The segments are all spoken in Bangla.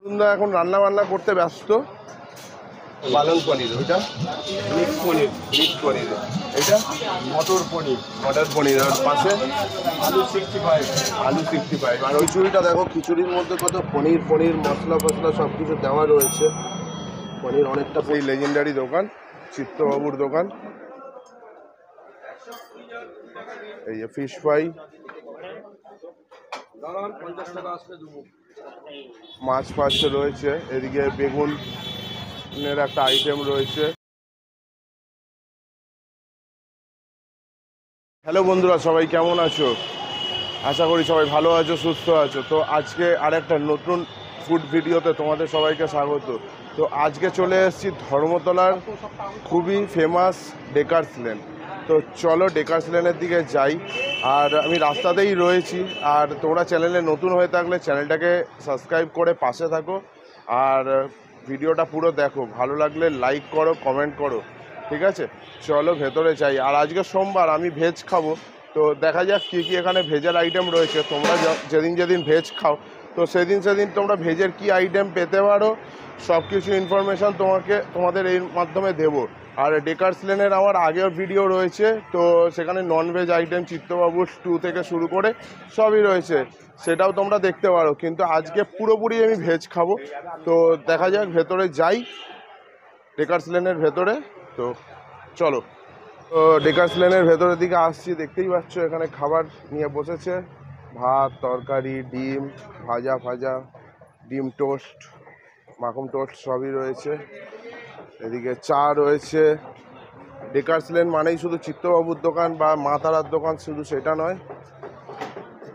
এখন রান্না বান্না করতে ব্যস্ত। পালং পনির, ওইটা মিক্স পনির, এটা মটর পনির আর পাশে আলু 65। আর ওই খিচুড়িটা দেখো, খিচুড়ির মধ্যে কত পনির মশলা ফসলা সব কিছু দেওয়া রয়েছে। পনির অনেকটা। সেই লেজেন্ডারি দোকান, চিত্তবাবুর দোকান। এই যে ফিশ ফ্রাই, মাছ ফাছ রয়েছে। এদিকে বেগুনের একটা আইটেম রয়েছে। হ্যালো বন্ধুরা, সবাই কেমন আছো? আশা করি সবাই ভালো আছো, সুস্থ আছো। তো আজকে আরেকটা নতুন ফুড ভিডিওতে তোমাদের সবাইকে স্বাগত। তো আজকে চলে এসেছি ধর্মতলার খুবই ফেমাস ডেকার্স লেন। তো চলো ডেকার্স লেনের দিকে যাই। আর আমি রাস্তাতেই রয়েছি। আর তোমরা চ্যানেলে নতুন হয়ে থাকলে চ্যানেলটাকে সাবস্ক্রাইব করে পাশে থাকো। আর ভিডিওটা পুরো দেখো, ভালো লাগলে লাইক করো, কমেন্ট করো, ঠিক আছে? চলো ভেতরে যাই। আর আজকে সোমবার, আমি ভেজ খাবো। তো দেখা যাক কী কী এখানে ভেজের আইটেম রয়েছে। তোমরা যেদিন ভেজ খাও, তো সেদিন তোমরা ভেজের কি আইটেম পেতে পারো, সব কিছু ইনফরমেশান তোমাদের এই মাধ্যমে দেবো। আর ডেকার্স লেনের আমার আগের ভিডিও রয়েছে, তো সেখানে ননভেজ আইটেম চিত্তবাবুর স্টু থেকে শুরু করে সবই রয়েছে, সেটাও তোমরা দেখতে পারো। কিন্তু আজকে পুরোপুরি আমি ভেজ খাবো। তো দেখা যাক, ভেতরে যাই ডেকার্স লেনের ভেতরে। তো চলো। তো ডেকার্স লেনের ভেতরের দিকে আসছি, দেখতেই পাচ্ছ এখানে খাবার নিয়ে বসেছে। ভাত, তরকারি, ডিম ভাজা, ডিম টোস্ট, মাখন টোস্ট সবই রয়েছে। এদিকে চা রয়েছে। ডেকার্স লেন মানেই শুধু চিত্তবাবুর দোকান বা মা তারার দোকান, শুধু সেটা নয়,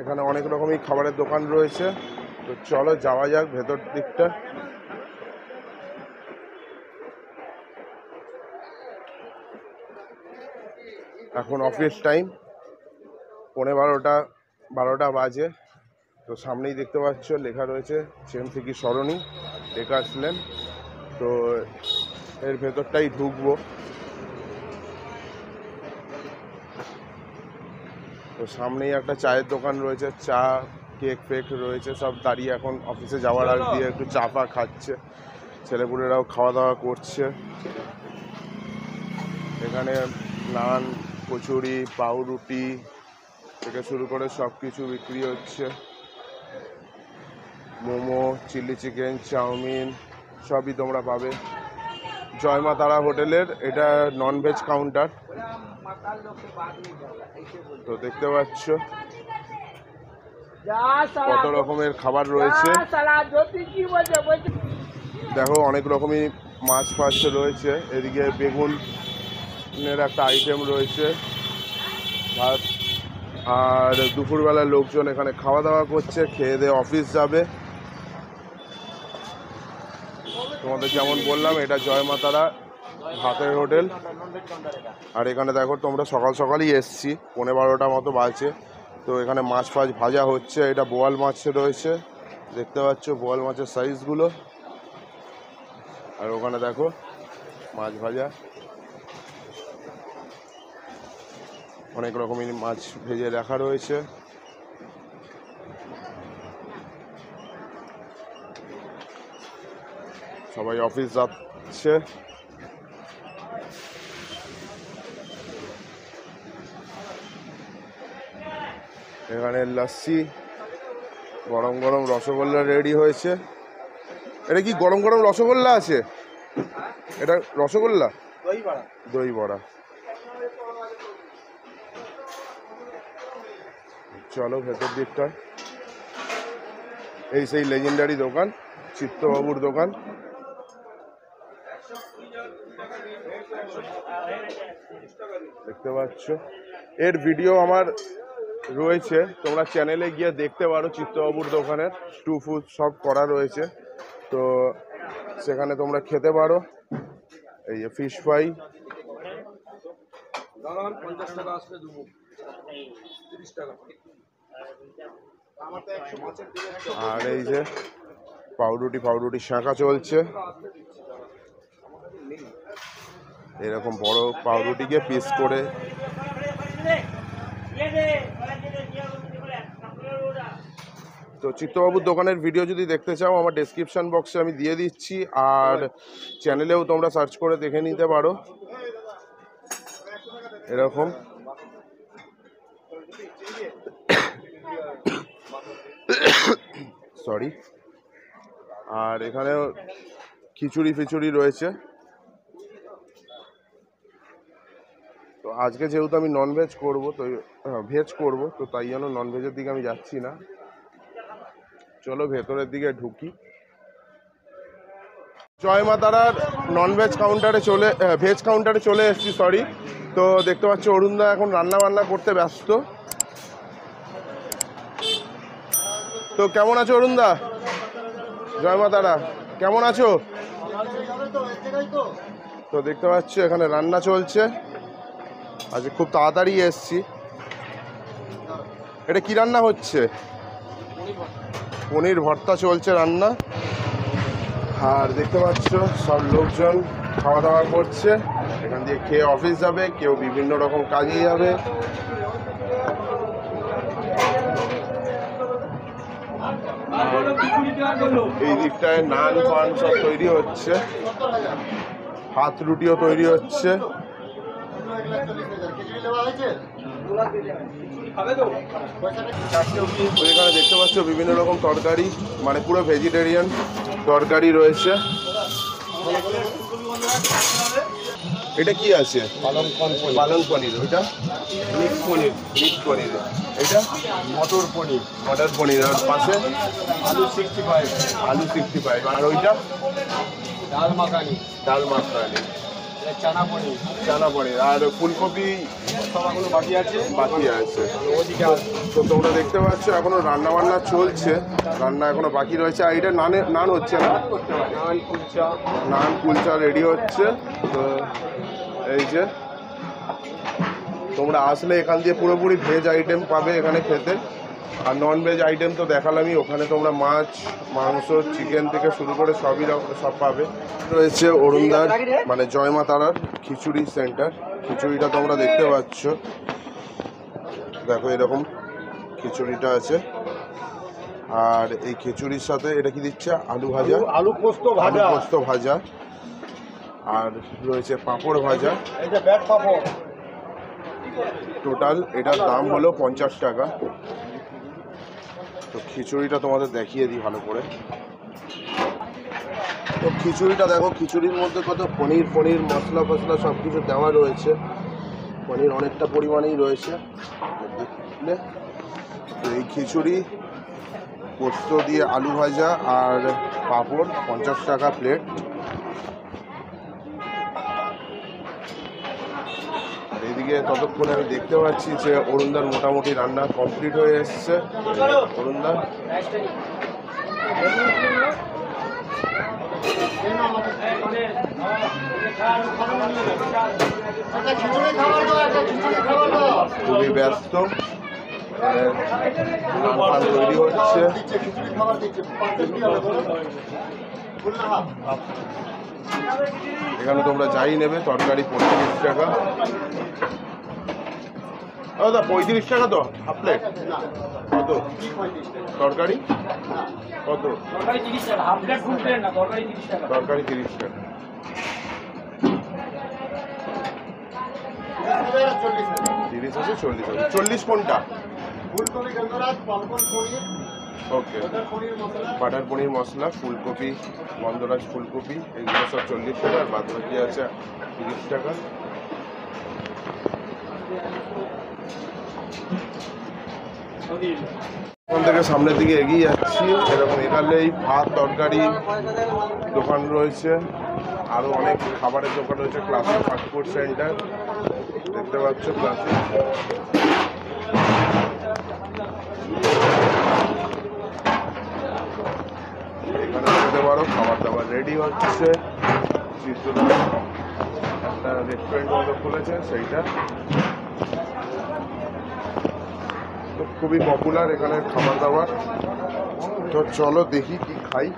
এখানে অনেক রকমই খাবারের দোকান রয়েছে। তো চলো যাওয়া যাক ভেতর দিকটা। এখন অফিস টাইম, 12:15 বাজে। তো সামনেই দেখতে পাচ্ছ লেখা রয়েছে চেমথিকি সরণি ডেকার্স লেন। তো এর ভেতরটাই ঢুকবো। তো সামনেই একটা চায়ের দোকান রয়েছে, চা কেক ফেক রয়েছে, সব দাঁড়িয়ে এখন অফিসে যাওয়ার আগ দিয়ে একটু চা ফা খাচ্ছে। ছেলেপুলেরাও খাওয়া দাওয়া করছে। এখানে নান, কচুরি, পাউরুটি থেকে শুরু করে সব কিছু বিক্রি হচ্ছে। মোমো, চিলি চিকেন, চাউমিন সবই তোমরা পাবে। জয় মা তারা হোটেলের এটা ননভেজ কাউন্টার। তো দেখতে পাচ্ছ কত রকমের খাবার রয়েছে। দেখো অনেক রকমই মাছ ফাছ রয়েছে। এদিকে বেগুনের একটা আইটেম রয়েছে, ভাত। আর দুপুরবেলা লোকজন এখানে খাওয়া দাওয়া করছে, খেয়ে দিয়ে অফিস যাবে। তোমাদের যেমন বললাম, এটা জয় মা তারা ভাতের হোটেল। আর এখানে দেখো, তোমরা সকাল সকালই এসছি, 12:15 মতো বাজছে। তো এখানে মাছ ফাছ ভাজা হচ্ছে। এটা বোয়াল মাছ রয়েছে, দেখতে পাচ্ছ বোয়াল মাছের সাইজগুলো। আর ওখানে দেখো মাছ ভাজা, অনেক রকমের মাছ ভেজে রাখা রয়েছে। সবাই অফিস যাচ্ছে। এখানে লস্যি, গরম গরম রসগোল্লা রেডি হয়েছে। এটা কি গরম গরম রসগোল্লা আছে? এটা রসগোল্লা, দই বড়া। চলো ভেতর দিকটা। এই সেই লেজেন্ডারি দোকান, চিত্তবাবুর দোকান। দেখতে পাচ্ছ এর ভিডিও আমার রয়েছে, তোমরা চ্যানেলে গিয়ে দেখতে পারো। চিত্তবাবুর দোকানের স্টু ফুড সব করা রয়েছে, তো সেখানে তোমরা খেতে পারো। এই যে ফিশ ফ্রাই, আর এই যে পাউরুটি শাঁখা চলছে। এরকম বড় পাউরুটিকে পিস করে তো চিত্তবাবুর দোকানের ভিডিও যদি দেখতে চাও আমার ডেসক্রিপশন বক্সে আমি দিয়ে দিচ্ছি, আর চ্যানেলেও তোমরা সার্চ করে দেখে নিতে পারো। এরকম সরি। আর এখানে খিচুড়ি ফিচুড়ি রয়েছে। তো আজকে যেহেতু আমি ননভেজ করবো, তো ভেজ করবো, তো তাই জন্য ননভেজের দিকে আমি যাচ্ছি না। চলো ভেতরের দিকে ঢুকি। জয় মা তারার ননভেজ কাউন্টারে ভেজ কাউন্টারে চলে এসেছি, সরি। তো দেখতে পাচ্ছ অরুণদা এখন রান্না বান্না করতে ব্যস্ত। তো কেমন আছো অরুণদা? জয় মা তারা, কেমন আছো? তো দেখতে পাচ্ছ এখানে রান্না চলছে। আজকে খুব তাড়াতাড়ি এসছি। এটা কি রান্না হচ্ছে? পনির ভর্তা চলছে রান্না। আর দেখতে পাচ্ছ সব লোকজন খাওয়া দাওয়া করছে। এখান দিয়ে খেয়ে অফিস যাবে, কেউ বিভিন্ন রকম কাজে যাবে। এই দিকটায় নান ফান সব তৈরি হচ্ছে, হাত রুটিও তৈরি হচ্ছে। এখানে দেখতে পাচ্ছ বিভিন্ন রকম তরকারি, মানে পুরো ভেজিটেরিয়ান তরকারি রয়েছে। এটা কি আছে? পালং পনির। ওইটা মিক্স পনির। এটা মটর পনির। আর পাশে আলু 65। আর ওইটা ডাল মাখানি। চানা পনির। আর ফুলকপি বাকি আছে। তো তোমরা দেখতে পাচ্ছ এখনো রান্না বান্না চলছে, রান্না এখনো বাকি রয়েছে। আর এটা নান হচ্ছে না, নান কুলচা রেডি হচ্ছে। তো এই যে তোমরা আসলে এখান দিয়ে পুরোপুরি ভেজ আইটেম পাবে এখানে খেতে। আর নন ভেজ আইটেম তো দেখালামই, ওখানে তোমরা মাছ মাংস চিকেন থেকে শুরু করে সব পাবে। রয়েছে অরুণদার মানে জয় মা তারার খিচুড়ি সেন্টার। খিচুড়িটা তোমরা দেখতে পাচ্ছ, দেখো এরকম খিচুড়িটা আছে। আর এই খিচুড়ির সাথে এটা কি দিচ্ছে? আলু ভাজা, আলু পোস্ত ভাজা। আর রয়েছে পাঁপড় ভাজা। টোটাল এটার দাম হলো 50 টাকা। তো খিচুড়িটা তোমাদের দেখিয়ে দিই ভালো করে। তো খিচুড়িটা দেখো, খিচুড়ির মধ্যে কত পনির মশলা ফসলা সব কিছু দেওয়া রয়েছে। পনির অনেকটা পরিমাণেই রয়েছে দেখলে। তো এই খিচুড়ি পোস্ত দিয়ে আলু ভাজা আর পাঁপড় 50 টাকা প্লেট। আর এইদিকে ততক্ষণে আমি দেখতে পাচ্ছি যে অরুণদার মোটামুটি রান্না কমপ্লিট হয়ে এসছে। অরুণদা খুবই ব্যস্ত, তৈরি হচ্ছে। এখানে তোমরা যাই নেবে, তরকারি 35 টাকা। দাদা 35 টাকা তো হাফ প্লেট। কত তরকারি? কত তরকারি? 30 টাকা হাফ প্লেট, ফুল প্লেট না, তরকারি 30 টাকা। তরকারি 30 টাকা। 30 আছে, 40 আছে। 40 কোনটা? ওকে, বাটার পনির মশলা, ফুলকপি, গন্ধরাজ ফুলকপি, এগুলো সব 40 টাকা। আর বাদ বাকি আছে 30 টাকা। ওখান থেকে সামনের দিকে এগিয়ে যাচ্ছি। এরকম এখানেই ভাত তরকারি দোকান রয়েছে, আরও অনেক খাবারের দোকান রয়েছে। ক্লাসিক ফাস্টফুড সেন্টার দেখতে পাচ্ছ। ক্লাসিক এখানে যেতে পারো। খাবার দাবার রেডি হচ্ছে। চিত্তদা একটা রেস্টুরেন্ট মতো খুলেছে, সেইটা তো খুবই পপুলার এখানে খাবার দাবার। তো চলো দেখি কি খাই।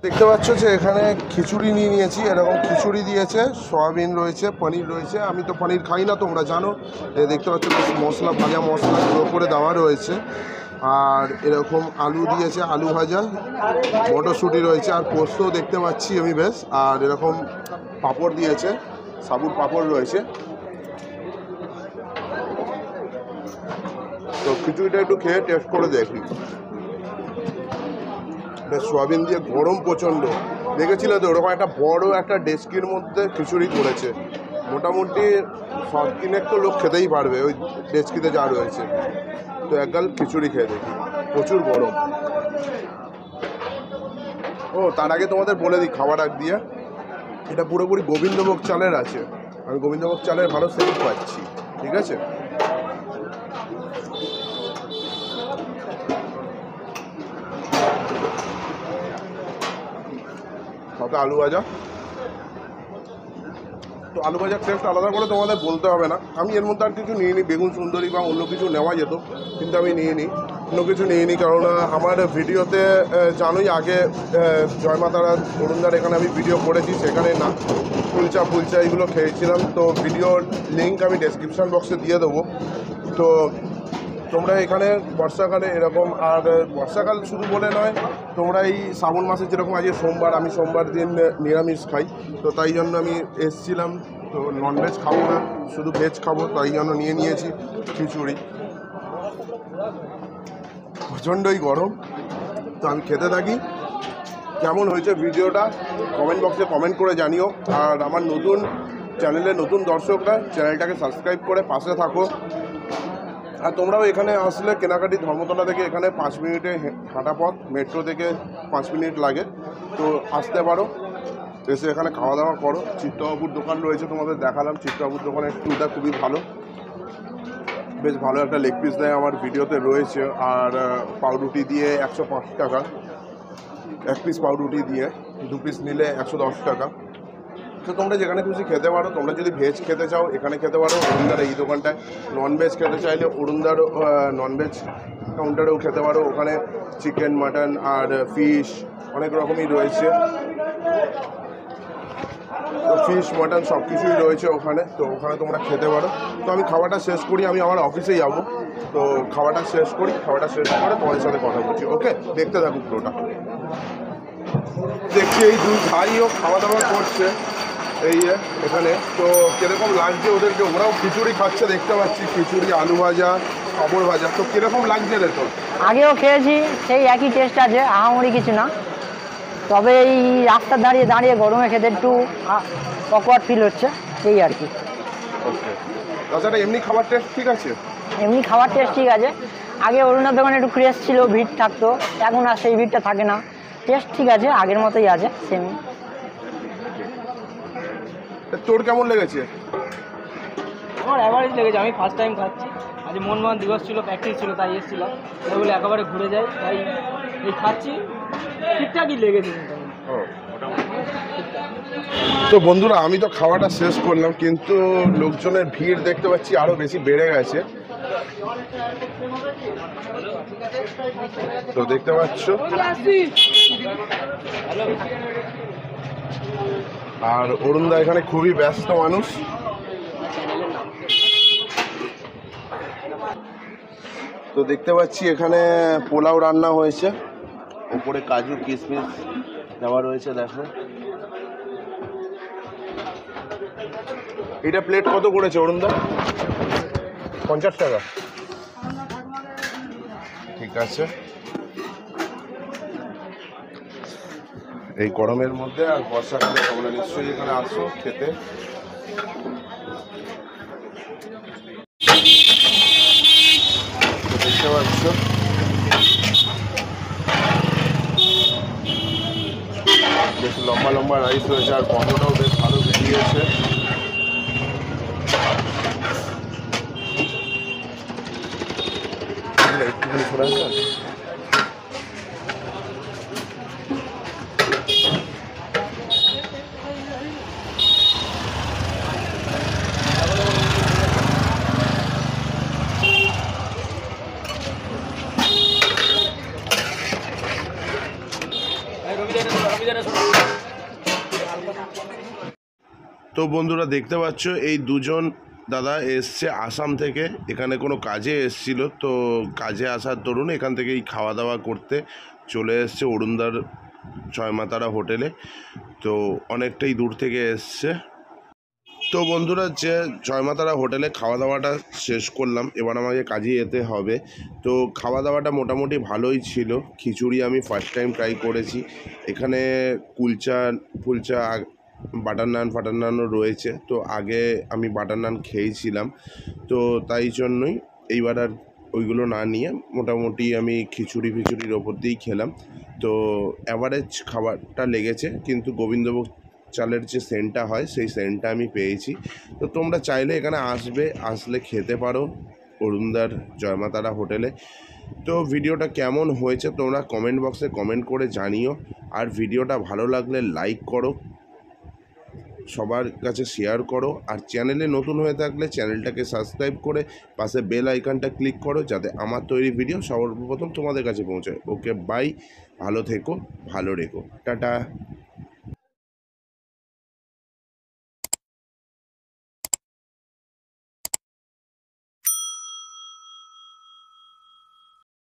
দেখতে পাচ্ছ যে এখানে খিচুড়ি নিয়েছি। এরকম খিচুড়ি দিয়েছে, সয়াবিন রয়েছে, পনির রয়েছে। আমি তো পনির খাই না, তোমরা জানো। দেখতে পাচ্ছ মশলা, ভাজা মশলা গুঁড়ো করে দেওয়া রয়েছে। আর এরকম আলু দিয়েছে, আলু ভাজা, মটরশুঁটি রয়েছে, আর পোস্ত দেখতে পাচ্ছি আমি বেশ। আর এরকম পাঁপড় দিয়েছে, সাবুর পাঁপড় রয়েছে। তো খিচুড়িটা একটু খেয়ে টেস্ট করে দেখি। বেশ সোয়াবিন দিয়ে, গরম প্রচণ্ড। দেখেছিল তো ওরকম একটা বড় একটা ডেস্কির মধ্যে খিচুড়ি করেছে, মোটামুটি 7-3 তো লোক খেতেই পারবে ওই ডেস্কিতে যা রয়েছে। তো একগাল খিচুড়ি খেয়ে দেখি, প্রচুর গরম। ও তার আগে তোমাদের বলে দিই খাবার আগ দিয়ে, এটা পুরোপুরি গোবিন্দভোগ চালের আছে। আমি গোবিন্দভোগ চালের ভালো সেন্ট পাচ্ছি, ঠিক আছে। সাথে আলু ভাজা। তো আলু ভাজার টেস্ট আলাদা করে তোমাদের বলতে হবে না। আমি এর মধ্যে আর কিছু নিয়ে নিই, বেগুন সুন্দরী বা অন্য কিছু নেওয়া যেত, কিন্তু আমি নিয়ে নিই, অন্য কিছু নিয়ে নিই। কারণ আমার ভিডিওতে জানোই আগে জয়মাতারা অরুণদার এখানে আমি ভিডিও করেছি, সেখানে না কুলচা এগুলো খেয়েছিলাম। তো ভিডিওর লিঙ্ক আমি ডেসক্রিপশান বক্সে দিয়ে দেবো। তো তোমরা এখানে বর্ষাকালে এরকম, আর বর্ষাকাল শুধু বলে নয়, তোমরা এই শ্রাবণ মাসে যেরকম আজকে সোমবার, আমি সোমবার দিন নিরামিষ খাই, তো তাই জন্য আমি এসছিলাম। তো ননভেজ খাবো না, শুধু ভেজ খাবো, তাই জন্য নিয়ে নিয়েছি খিচুড়ি। প্রচণ্ডই গরম। তো আমি খেতে থাকি। কেমন হয়েছে ভিডিওটা কমেন্ট বক্সে কমেন্ট করে জানিও। আর আমার নতুন চ্যানেলে নতুন দর্শকরা চ্যানেলটাকে সাবস্ক্রাইব করে পাশে থাকো। আর তোমরাও এখানে আসলে কেনাকাটি ধর্মতলা থেকে এখানে 5 মিনিটে হাঁটা পথ, মেট্রো থেকে 5 মিনিট লাগে। তো আসতে পারো, এসে এখানে খাওয়া দাওয়া করো। চিত্তবাবুর দোকান রয়েছে, তোমাদের দেখালাম। চিত্তবাবুর দোকানের টুটা খুবই ভালো, বেশ ভালো একটা লেগ পিস দেয়, আমার ভিডিওতে রয়েছে। আর পাউরুটি দিয়ে 105 টাকা, 1 পিস পাউরুটি দিয়ে 2 পিস নিলে 110 টাকা। তো তোমরা যেখানে খুশি খেতে পারো। তোমরা যদি ভেজ খেতে চাও এখানে খেতে পারো অরুণদার এই দোকানটায়। ননভেজ খেতে চাইলে অরুণদার ননভেজ কাউন্টারেও খেতে পারো। ওখানে চিকেন, মাটন আর ফিশ অনেক রকমই রয়েছে। তো ফিশ, মাটন সব কিছুই রয়েছে ওখানে। তো ওখানে তোমরা খেতে পারো। তো আমি খাওয়াটা শেষ করি, আমি আমার অফিসে যাবো। তো খাওয়াটা শেষ করি, খাওয়াটা শেষ করে তোমাদের সাথে কথা বলছি। ওকে, দেখতে থাকুক পুরোটা। দেখছি এই দুই ভাইও খাওয়া দাওয়া করছে এই এখানে। তো কীরকম লাগছে ওদেরকে, ওরাও খিচুড়ি খাচ্ছে দেখতে পাচ্ছি, খিচুড়ি, আলু ভাজা, পাঁপড় ভাজা। তো কীরকম লাগছে রে তোর? আগেও খেয়েছি, সেই একই টেস্ট আছে, আহামরি কিছু না। তবে এই রাস্তার দাঁড়িয়ে গরমে খেতে একটু অকওয়ার্ড ফিল হচ্ছে, এই আর কি। ওকে, তাছাড়া এমনি খাবার টেস্ট ঠিক আছে? এমনি খাবার টেস্ট ঠিক আছে। আগে অরুণার দোকানে একটু ক্রেজ ছিল, ভিড় থাকতো, এখন আর সেই ভিড়টা থাকে না। টেস্ট ঠিক আছে, আগের মতোই আছে, সেম। তোর কেমন লেগেছে? আমার অ্যাভারেজ লেগেছে, আমি ফার্স্ট টাইম খাচ্ছি। আজ মনমোহন দিবস ছিল, প্র্যাকটিস ছিল, তাই এসেছিলাম। তাই বলে একেবারে ঘুরে যাই, তাই এই খাচ্ছি, ঠিকঠাকই লেগেছে। তো বন্ধুরা, আমি তো খাওয়াটা শেষ করলাম, কিন্তু লোকজনের ভিড় দেখতে পাচ্ছি আরও বেশি বেড়ে গেছে। তো দেখতে পাচ্ছ, আর অরুণদা এখানে খুবই ব্যস্ত মানুষ। তো দেখতে পাচ্ছি এখানে পোলাও রান্না হয়েছে, উপরে কাজু কিশমিশ দেওয়া রয়েছে। দেখো এটা প্লেট কত করেছে অরুণদা? 50 টাকা, ঠিক আছে। এই গরমের মধ্যে আর বর্ষাকালে তোমরা নিশ্চয়ই এখানে আসো খেতে। দেখতে পাচ্ছ বেশ লম্বা লম্বা রাইস রয়েছে, আর গন্ধটাও বেশ ভালো বেরিয়েছে। একটুখানি সরে আসবেন। তো বন্ধুরা দেখতে পাচ্ছ এই দুজন দাদা এসছে আসাম থেকে, এখানে কোনো কাজে এসছিল, তো কাজে আসার দরুন এখান থেকেই খাওয়া দাওয়া করতে চলে এসছে অরুণদার ছয়মাতারা হোটেলে। তো অনেকটাই দূর থেকে এসছে। তো বন্ধুরা, যে ছয়মাতারা হোটেলে খাওয়া দাওয়াটা শেষ করলাম, এবার আমাকে কাজে যেতে হবে। তো খাওয়া দাওয়াটা মোটামুটি ভালোই ছিল। খিচুড়ি আমি ফার্স্ট টাইম ট্রাই করেছি। এখানে কুলচা ফুলচা বাটার নানও রয়েছে। তো আগে আমি বাটার নান খেয়েছিলাম, তো তাই জন্যই এইবার আর ওইগুলো না নিয়ে মোটামুটি আমি খিচুড়ির ওপর দিয়েই খেলাম। তো অ্যাভারেজ খাবারটা লেগেছে, কিন্তু গোবিন্দভোগ চালের যে সেন্টটা হয় সেই সেন্টটা আমি পেয়েছি। তো তোমরা চাইলে এখানে আসলে খেতে পারো অরুণদার জয়মাতারা হোটেলে। তো ভিডিওটা কেমন হয়েছে তোমরা কমেন্ট বক্সে কমেন্ট করে জানিও। আর ভিডিওটা ভালো লাগলে লাইক করো, সবার কাছে শেয়ার করো, আর চ্যানেলে নতুন হয়ে থাকলে চ্যানেলটাকে সাবস্ক্রাইব করে পাশে বেল আইকনটা ক্লিক করো, যাতে আমার তৈরি ভিডিও সর্বপ্রথম তোমাদের কাছে পৌঁছায়। ওকে বাই, ভালো থেকো, ভালো রেখো, টাটা।